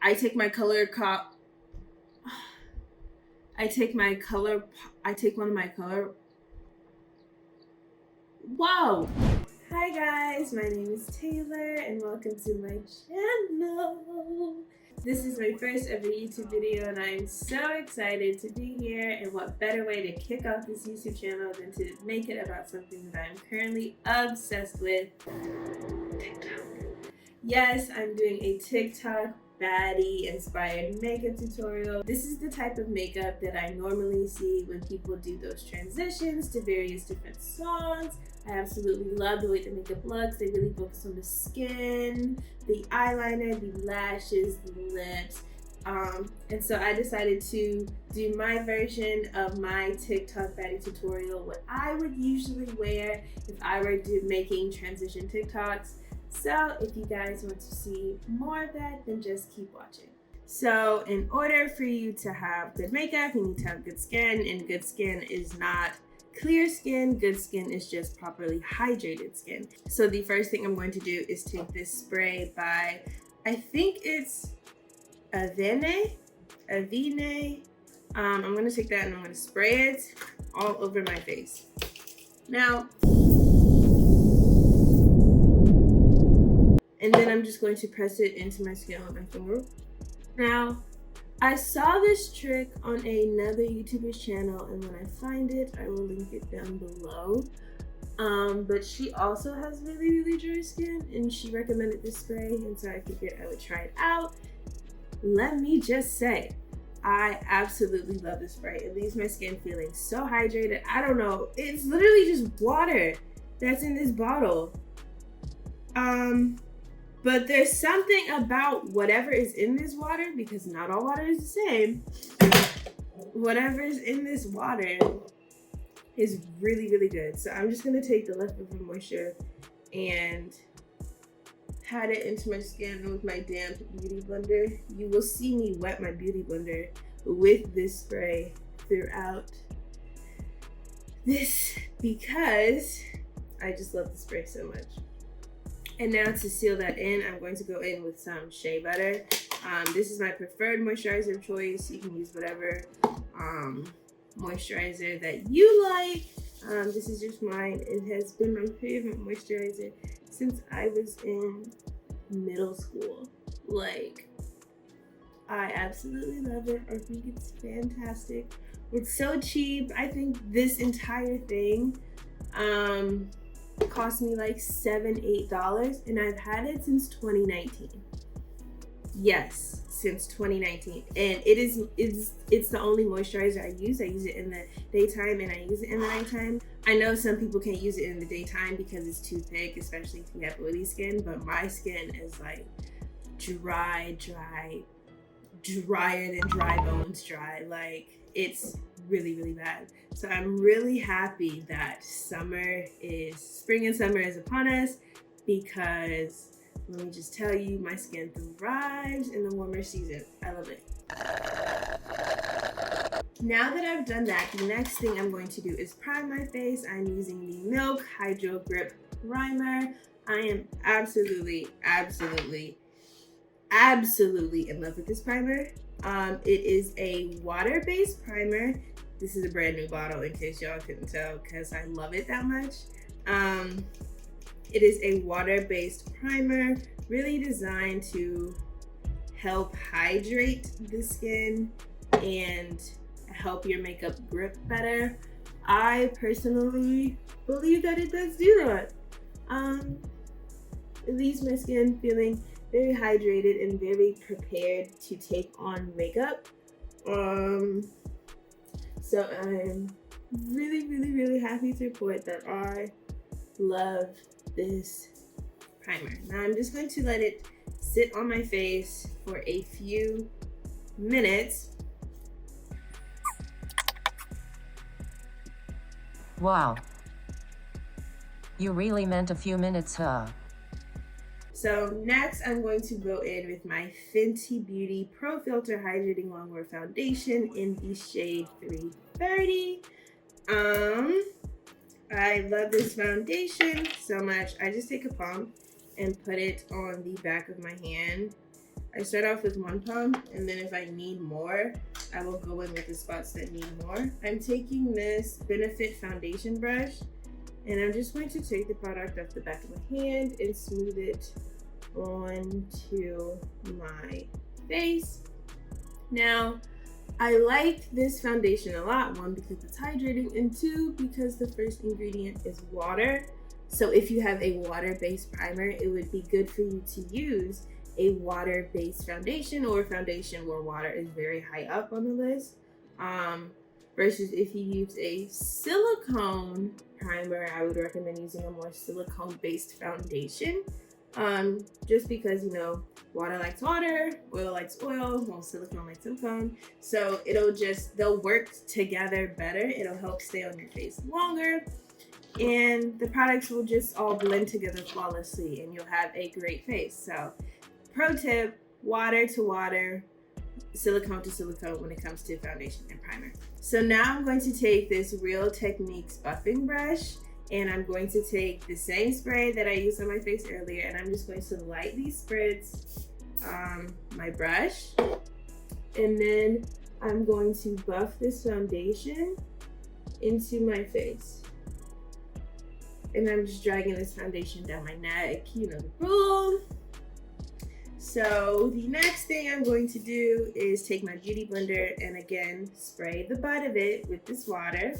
I take my color cop. I take my color. I take one of my color. Whoa! Hi guys, my name is Taylor and welcome to my channel. This is my first ever YouTube video and I'm so excited to be here, and what better way to kick off this YouTube channel than to make it about something that I'm currently obsessed with, TikTok. Yes, I'm doing a TikTok baddie inspired makeup tutorial. This is the type of makeup that I normally see when people do those transitions to various different songs. I absolutely love the way the makeup looks. They really focus on the skin, the eyeliner, the lashes, the lips. And so I decided to do my version of my TikTok baddie tutorial, what I would usually wear if I were making transition TikToks. So if you guys want to see more of that, then just keep watching. So in order for you to have good makeup, you need to have good skin, and good skin is not clear skin. Good skin is just properly hydrated skin. So the first thing I'm going to do is take this spray by, I think it's Avene. I'm gonna take that and I'm gonna spray it all over my face. Now, and then I'm just going to press it into my skin with my finger. Now, I saw this trick on another YouTuber's channel, and when I find it, I will link it down below. But she also has really, really dry skin, and she recommended this spray, and so I figured I would try it out. Let me just say, I absolutely love this spray. It leaves my skin feeling so hydrated. I don't know, it's literally just water that's in this bottle. But there's something about whatever is in this water, because not all water is the same. Whatever is in this water is really, really good. So I'm just gonna take the leftover moisture and pat it into my skin with my damp beauty blender. You will see me wet my beauty blender with this spray throughout this because I just love the spray so much. And now to seal that in, I'm going to go in with some shea butter. This is my preferred moisturizer of choice. You can use whatever moisturizer that you like. This is just mine. It has been my favorite moisturizer since I was in middle school. Like, I absolutely love it. I think it's fantastic. It's so cheap. I think this entire thing cost me like $7-8, and I've had it since 2019. Yes, since 2019, and it's the only moisturizer I use. I use it in the daytime and I use it in the nighttime. I know some people can't use it in the daytime because it's too thick, especially if you have oily skin, but my skin is like drier than dry bones dry. Like, it's really, really bad. So I'm really happy that spring and summer is upon us, because let me just tell you, my skin thrives in the warmer season. I love it. Now that I've done that, the next thing I'm going to do is prime my face. I'm using the Milk Hydro Grip Primer. I am absolutely in love with this primer. It is a water-based primer. This is a brand new bottle in case y'all couldn't tell, because I love it that much. It is a water-based primer, really designed to help hydrate the skin and help your makeup grip better. I personally believe that it does do that. It leaves my skin feeling very hydrated and very prepared to take on makeup. So I'm really happy to report that I love this primer. Now I'm just going to let it sit on my face for a few minutes. Wow. You really meant a few minutes, huh? So next I'm going to go in with my Fenty Beauty Pro Filter Hydrating Longwear Foundation in the shade 330. I love this foundation so much. I just take a pump and put it on the back of my hand. I start off with one pump, and then if I need more, I will go in with the spots that need more. I'm taking this Benefit foundation brush, and I'm just going to take the product off the back of my hand and smooth it onto my face. Now, I like this foundation a lot, one, because it's hydrating, and two, because the first ingredient is water. So if you have a water-based primer, it would be good for you to use a water-based foundation, or a foundation where water is very high up on the list, versus if you use a silicone primer. I would recommend using a more silicone-based foundation, just because, you know, water likes water, oil likes oil, well, silicone likes silicone. So they'll work together better. It'll help stay on your face longer, and the products will just all blend together flawlessly, and you'll have a great face. So pro tip, water to water, silicone to silicone when it comes to foundation and primer. So now I'm going to take this Real Techniques buffing brush, and I'm going to take the same spray that I used on my face earlier, and I'm just going to lightly spritz my brush, and then I'm going to buff this foundation into my face. And I'm just dragging this foundation down my neck, you know the rule. So the next thing I'm going to do is take my beauty blender and again spray the butt of it with this water.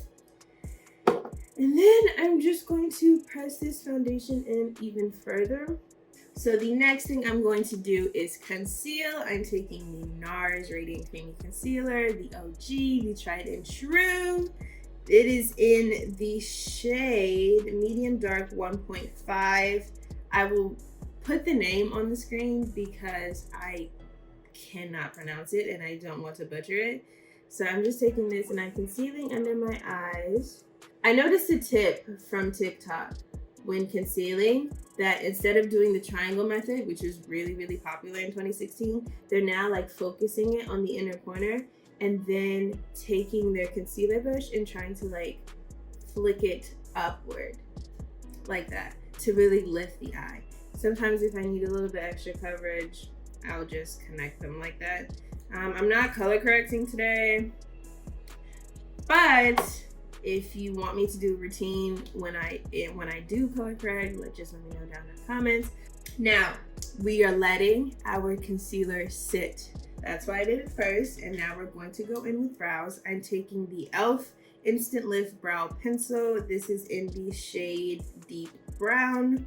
And then I'm just going to press this foundation in even further. So the next thing I'm going to do is conceal. I'm taking the NARS Radiant Creamy Concealer, the OG, the Tried and True. It is in the shade Medium Dark 1.5. I will put the name on the screen because I cannot pronounce it and I don't want to butcher it. So I'm just taking this and I'm concealing under my eyes. I noticed a tip from TikTok when concealing that instead of doing the triangle method, which is really, really popular in 2016, they're now like focusing it on the inner corner and then taking their concealer brush and trying to like flick it upward like that to really lift the eye. Sometimes if I need a little bit extra coverage, I'll just connect them like that. I'm not color correcting today, but if you want me to do a routine when I do color correct, just let me know down in the comments. Now, we are letting our concealer sit. That's why I did it first, and now we're going to go in with brows. I'm taking the e.l.f. Instant Lift Brow Pencil. This is in the shade Deep Brown.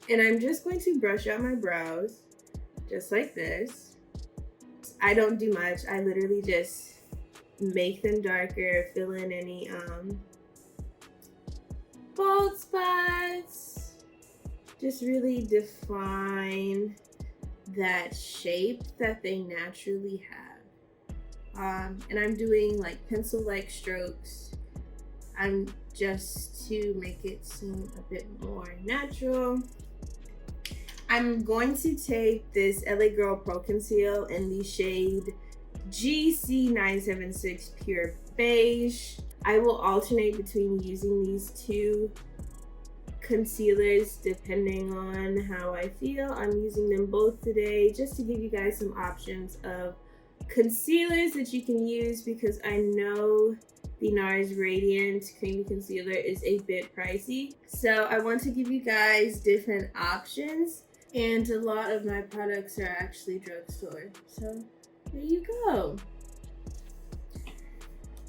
And I'm just going to brush out my brows, just like this. I don't do much. I literally just make them darker, fill in any bald spots, just really define that shape that they naturally have. And I'm doing like pencil-like strokes. I'm just to make it seem a bit more natural. I'm going to take this LA Girl Pro Conceal in the shade GC976 Pure Beige. I will alternate between using these two concealers depending on how I feel. I'm using them both today just to give you guys some options of concealers that you can use, because I know the NARS Radiant Creamy Concealer is a bit pricey. So I want to give you guys different options, and a lot of my products are actually drugstore. So there you go.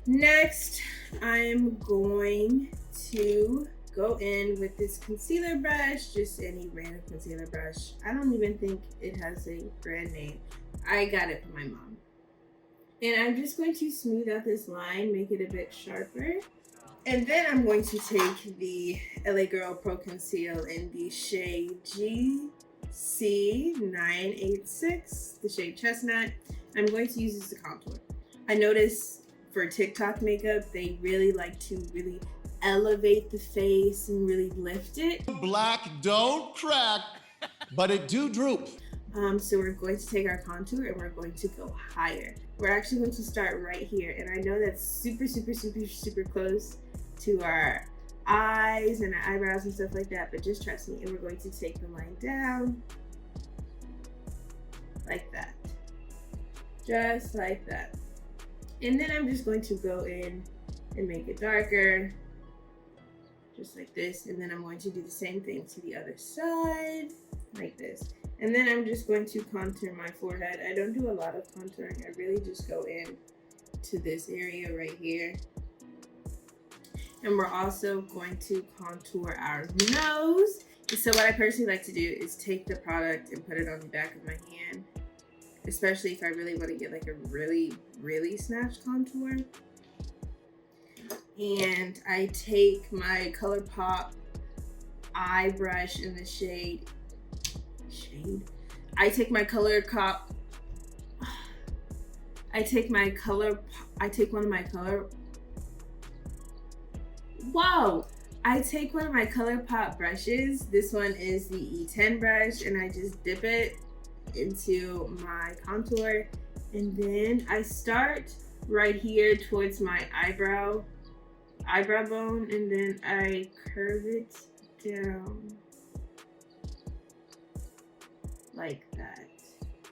Next, I'm going to go in with this concealer brush, just any random concealer brush. I don't even think it has a brand name. I got it from my mom. And I'm just going to smooth out this line, make it a bit sharper. And then I'm going to take the LA Girl Pro Conceal in the shade GC986, the shade Chestnut. I'm going to use this to contour. I notice for TikTok makeup, they really like to really elevate the face and really lift it. Black don't crack, but it do droop. So we're going to take our contour and we're going to go higher. We're actually going to start right here. And I know that's super, super, super, super close to our eyes and our eyebrows and stuff like that, but just trust me. And we're going to take the line down like that. Just like that. And then I'm just going to go in and make it darker, just like this. And then I'm going to do the same thing to the other side, like this. And then I'm just going to contour my forehead. I don't do a lot of contouring. I really just go in to this area right here. And we're also going to contour our nose. So what I personally like to do is take the product and put it on the back of my hand, especially if I really want to get like a really, really snatched contour. And I take my ColourPop eye brush in the shade. I take my ColourPop. I take one of my ColourPop brushes. This one is the E10 brush, and I just dip it into my contour, and then I start right here towards my eyebrow bone, and then I curve it down like that.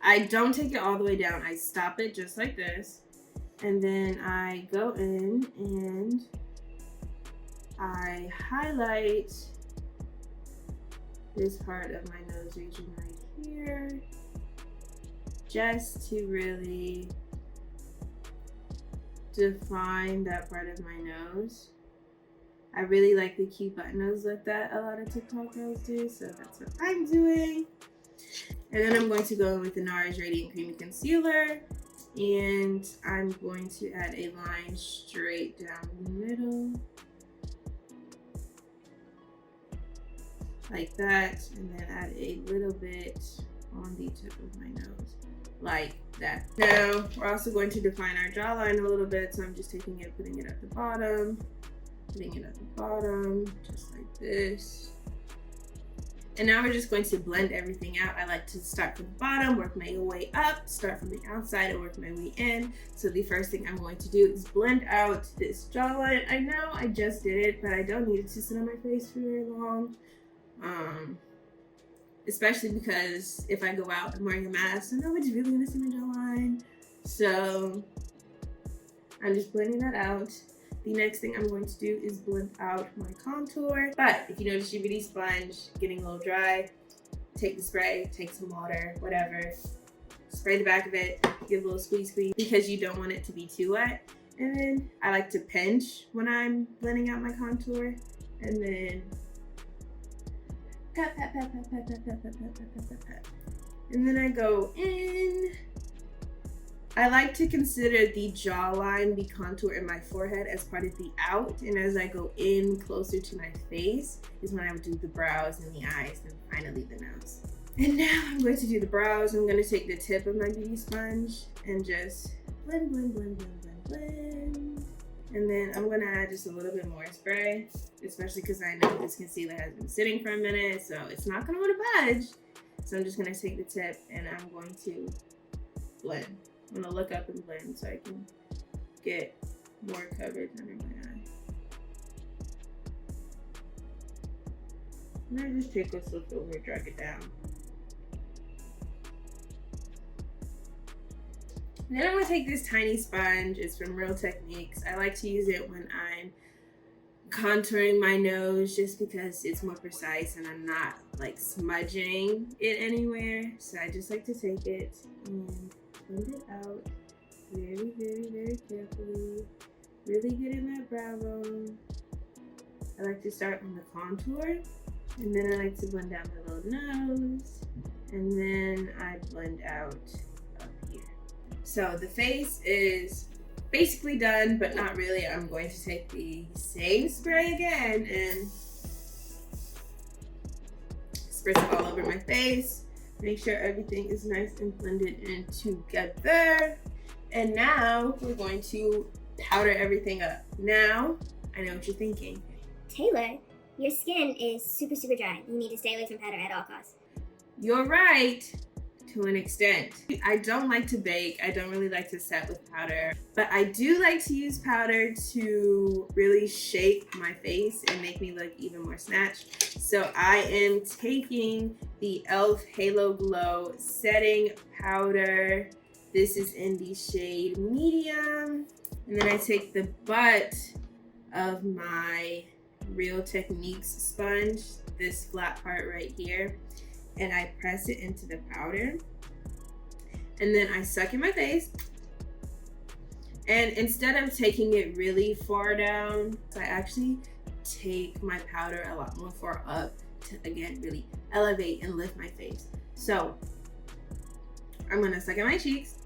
I don't take it all the way down. I stop it just like this, and then I go in and I highlight this part of my nose region right here, just to really define that part of my nose. I really like the cute button nose look that a lot of TikTok girls do, so that's what I'm doing. And then I'm going to go in with the NARS Radiant Creamy Concealer, and I'm going to add a line straight down the middle, like that, and then add a little bit on the tip of my nose, like that. Now, we're also going to define our jawline a little bit, so I'm just taking it, putting it at the bottom, just like this. And now we're just going to blend everything out. I like to start from the bottom, work my way up, start from the outside and work my way in. So the first thing I'm going to do is blend out this jawline. I know I just did it, but I don't need it to sit on my face for very long. Especially because if I go out, I'm wearing a mask, so nobody's really gonna see my jawline. So I'm just blending that out. The next thing I'm going to do is blend out my contour. But if you notice your beauty sponge getting a little dry, take the spray, take some water, whatever. Spray the back of it, give a little squeeze, because you don't want it to be too wet. And then I like to pinch when I'm blending out my contour. And then pat. And then I go in. I like to consider the jawline, the contour in my forehead as part of the out, and as I go in closer to my face is when I would do the brows and the eyes, and finally the nose. And now I'm going to do the brows. I'm going to take the tip of my beauty sponge and just blend. And then I'm going to add just a little bit more spray, especially because I know this concealer has been sitting for a minute, so it's not going to want to budge. So I'm just going to take the tip and I'm going to blend. I'm gonna look up and blend so I can get more coverage under my eye. And I just take a swift over, drag it down. And then I'm gonna take this tiny sponge. It's from Real Techniques. I like to use it when I'm contouring my nose just because it's more precise and I'm not like smudging it anywhere. So I just like to take it and blend it out very carefully. Really get in that brow bone. I like to start on the contour, and then I like to blend out my little nose, and then I blend out up here. So the face is basically done, but not really. I'm going to take the same spray again and spritz it all over my face. Make sure everything is nice and blended in together. And now we're going to powder everything up. Now, I know what you're thinking. Taylor, your skin is super dry. You need to stay away from powder at all costs. You're right. to an extent. I don't like to bake. I don't really like to set with powder, but I do like to use powder to really shape my face and make me look even more snatched. So I am taking the e.l.f. Halo Glow setting powder. This is in the shade medium. And then I take the butt of my Real Techniques sponge, this flat part right here, and I press it into the powder. And then I suck in my face. And instead of taking it really far down, I actually take my powder a lot more far up to, again, really elevate and lift my face. So I'm gonna suck in my cheeks.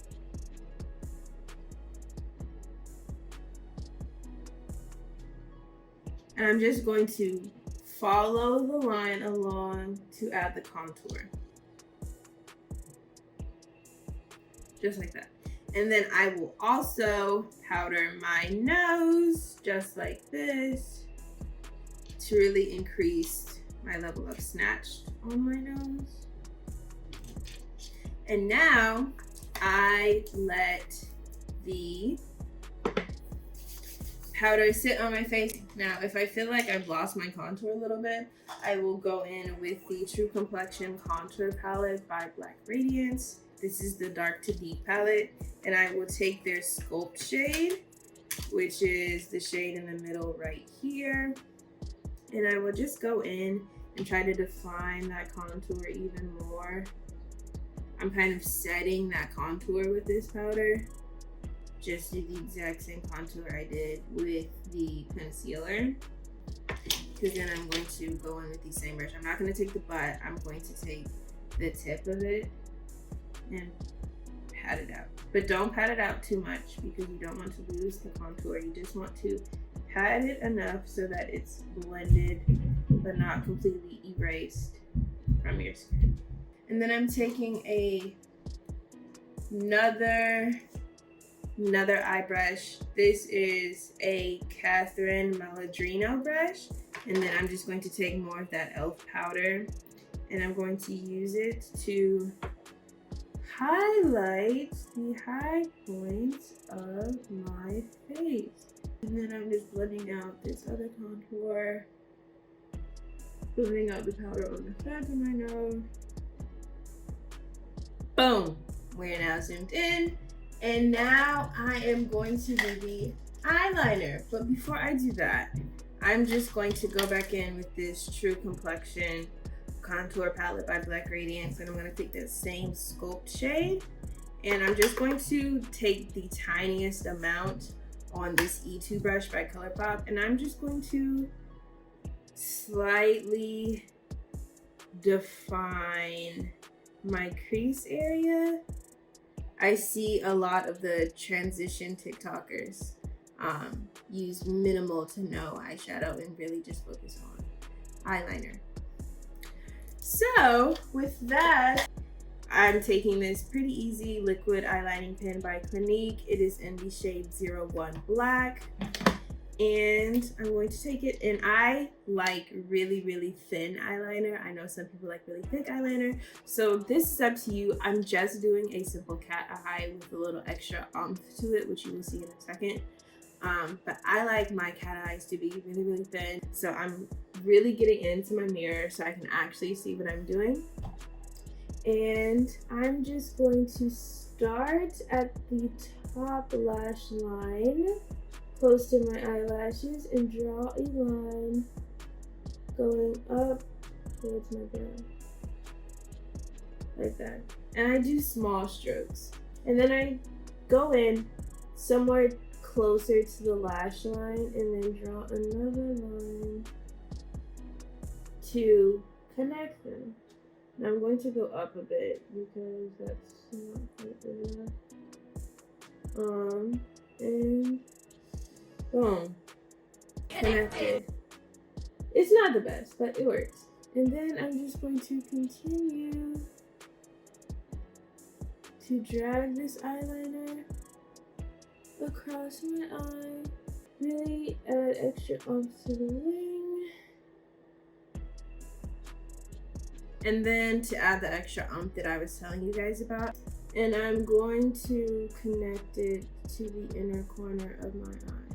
And I'm just going to follow the line along to add the contour. Just like that. And then I will also powder my nose, just like this, to really increase my level of snatch on my nose. And now I let the powder sit on my face. Now, if I feel like I've lost my contour a little bit, I will go in with the True Complexion Contour Palette by Black Radiance. This is the dark to deep palette, and I will take their Sculpt shade, which is the shade in the middle right here, and I will just go in and try to define that contour even more. I'm kind of setting that contour with this powder. Just do the exact same contour I did with the concealer, because then I'm going to go in with the same brush. I'm not going to take the butt, I'm going to take the tip of it and pat it out. But don't pat it out too much, because you don't want to lose the contour. You just want to pat it enough so that it's blended but not completely erased from your skin. And then I'm taking another eye brush. This is a Catherine Maladrino brush, and then I'm just going to take more of that e.l.f. powder, and I'm going to use it to highlight the high points of my face. And then I'm just blending out this other contour, blending out the powder on the front of my nose. Boom! We're now zoomed in. And now I am going to do the eyeliner. But before I do that, I'm just going to go back in with this True Complexion Contour Palette by Black Radiance. And I'm going to take that same Sculpt shade. And I'm just going to take the tiniest amount on this E2 brush by ColourPop. And I'm just going to slightly define my crease area. I see a lot of the transition TikTokers use minimal to no eyeshadow and really just focus on eyeliner. So with that, I'm taking this pretty easy liquid eyelining pen by Clinique. It is in the shade 01 Black. And I'm going to take it, and I like really, really thin eyeliner. I know some people like really thick eyeliner. So this is up to you. I'm just doing a simple cat eye with a little extra oomph to it, which you will see in a second. But I like my cat eyes to be really, really thin. So I'm really getting into my mirror so I can actually see what I'm doing. And I'm just going to start at the top lash line, close to my eyelashes, and draw a line going up towards my brow, like that. And I do small strokes. And then I go in somewhere closer to the lash line and then draw another line to connect them. And I'm going to go up a bit because that's not quite good enough. And boom, connected. It's not the best, but it works. And then I'm just going to continue to drag this eyeliner across my eye, really add extra oomph to the wing. And then to add the extra that I was telling you guys about. And I'm going to connect it to the inner corner of my eye.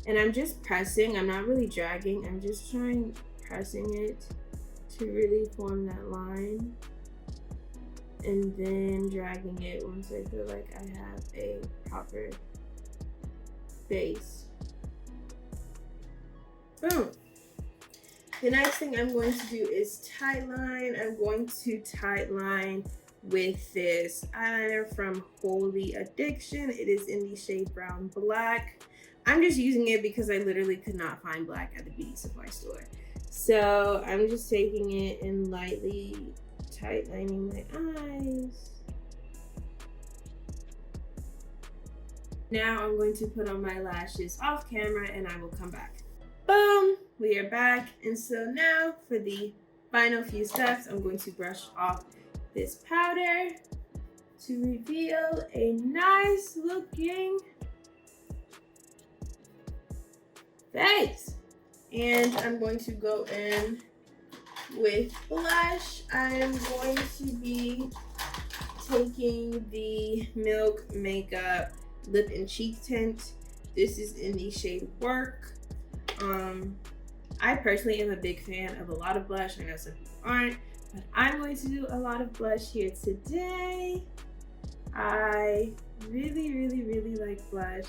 And I'm just pressing, I'm not really dragging, I'm just pressing it to really form that line. And then dragging it once I feel like I have a proper base. Boom. The next thing I'm going to do is tight line. I'm going to tight line with this eyeliner from Holy Addiction. It is in the shade Brown Black. I'm just using it because I literally could not find black at the beauty supply store. So I'm just taking it and lightly tight lining my eyes. Now I'm going to put on my lashes off camera and I will come back. Boom, we are back. And so now for the final few steps, I'm going to brush off this powder to reveal a nice looking face. And I'm going to go in with blush. I'm going to be taking the Milk Makeup Lip and Cheek Tint. This is in the shade Work. I personally am a big fan of a lot of blush. I know some people aren't, but I'm going to do a lot of blush here today. I really like blush.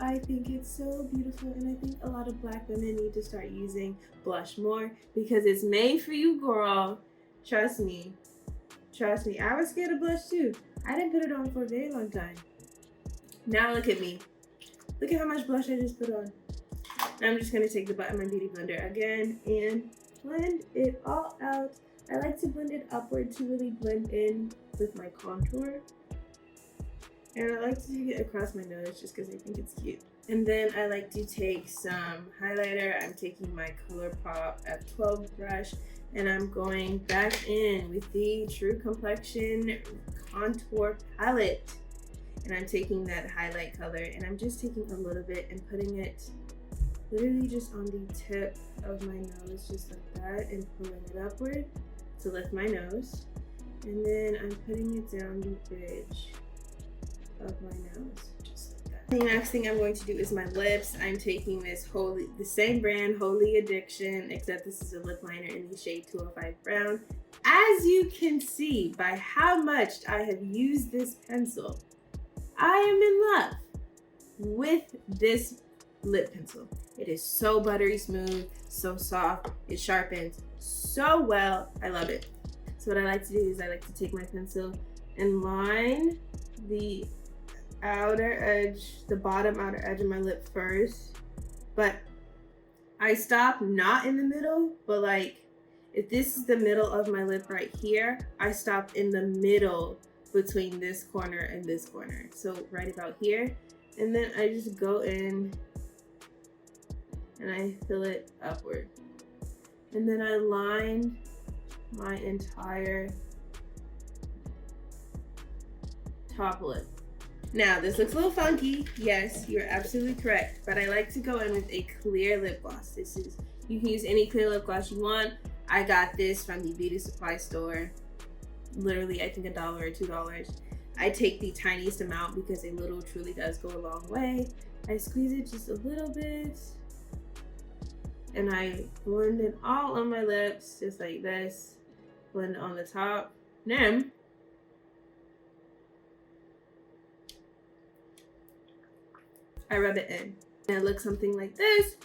I think it's so beautiful, and I think a lot of black women need to start using blush more because it's made for you, girl. Trust me. Trust me. I was scared of blush too. I didn't put it on for a very long time. Now look at me. Look at how much blush I just put on. Now I'm just going to take the butt of my beauty blender again and blend it all out. I like to blend it upward to really blend in with my contour. And I like to take it across my nose just because I think it's cute. And then I like to take some highlighter. I'm taking my ColourPop F12 brush and I'm going back in with the True Complexion Contour Palette. And I'm taking that highlight color and I'm just taking a little bit and putting it literally just on the tip of my nose, just like that, and pulling it upward to lift my nose. And then I'm putting it down the bridge of my nose, just like that. The next thing I'm going to do is my lips. I'm taking this the same brand, Holy Addiction, except this is a lip liner in the shade 205 Brown. As you can see by how much I have used this pencil, I am in love with this lip pencil. It is so buttery smooth, so soft, it sharpens so well. I love it. So what I like to do is I like to take my pencil and line the outer edge, the bottom outer edge of my lip first, but I stop not in the middle, but like if this is the middle of my lip right here, I stop in the middle between this corner and this corner, so right about here. And then I just go in and I fill it upward, and then I line my entire top lip. Now this looks a little funky, yes, you're absolutely correct, but I like to go in with a clear lip gloss. You can use any clear lip gloss you want. I got this from the beauty supply store, literally I think $1 or $2. I take the tiniest amount because a little truly does go a long way. I squeeze it just a little bit and I blend it all on my lips just like this. Blend it on the top. Then I rub it in. And it looks something like this.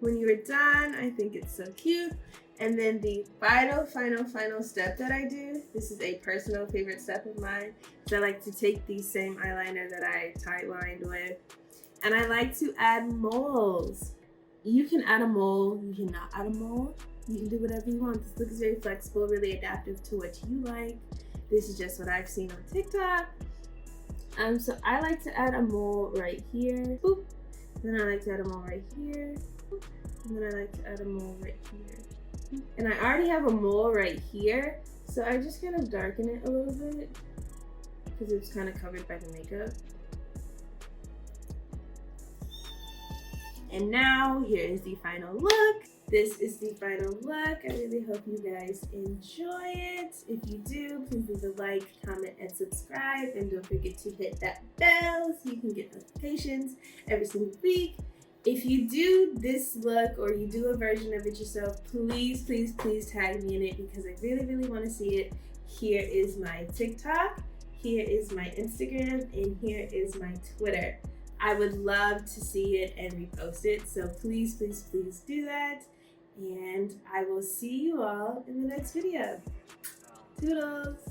When you are done, I think it's so cute. And then the final step that I do, this is a personal favorite step of mine, is I like to take the same eyeliner that I tight lined with, and I like to add moles. You can add a mole, you cannot add a mole. You can do whatever you want. This look is very flexible, really adaptive to what you like. This is just what I've seen on TikTok. So I like to add a mole right here. Boop. Then I like to add a mole right here. Boop. And then I like to add a mole right here. And I already have a mole right here, so I just kind of darken it a little bit because it's kind of covered by the makeup. And now here is the final look. This is the final look. I really hope you guys enjoy it. If you do, please leave a like, comment, and subscribe. And don't forget to hit that bell so you can get notifications every single week. If you do this look or you do a version of it yourself, please, please, please tag me in it because I really, really want to see it. Here is my TikTok, here is my Instagram, and here is my Twitter. I would love to see it and repost it, so please, please, please do that. And I will see you all in the next video. Toodles!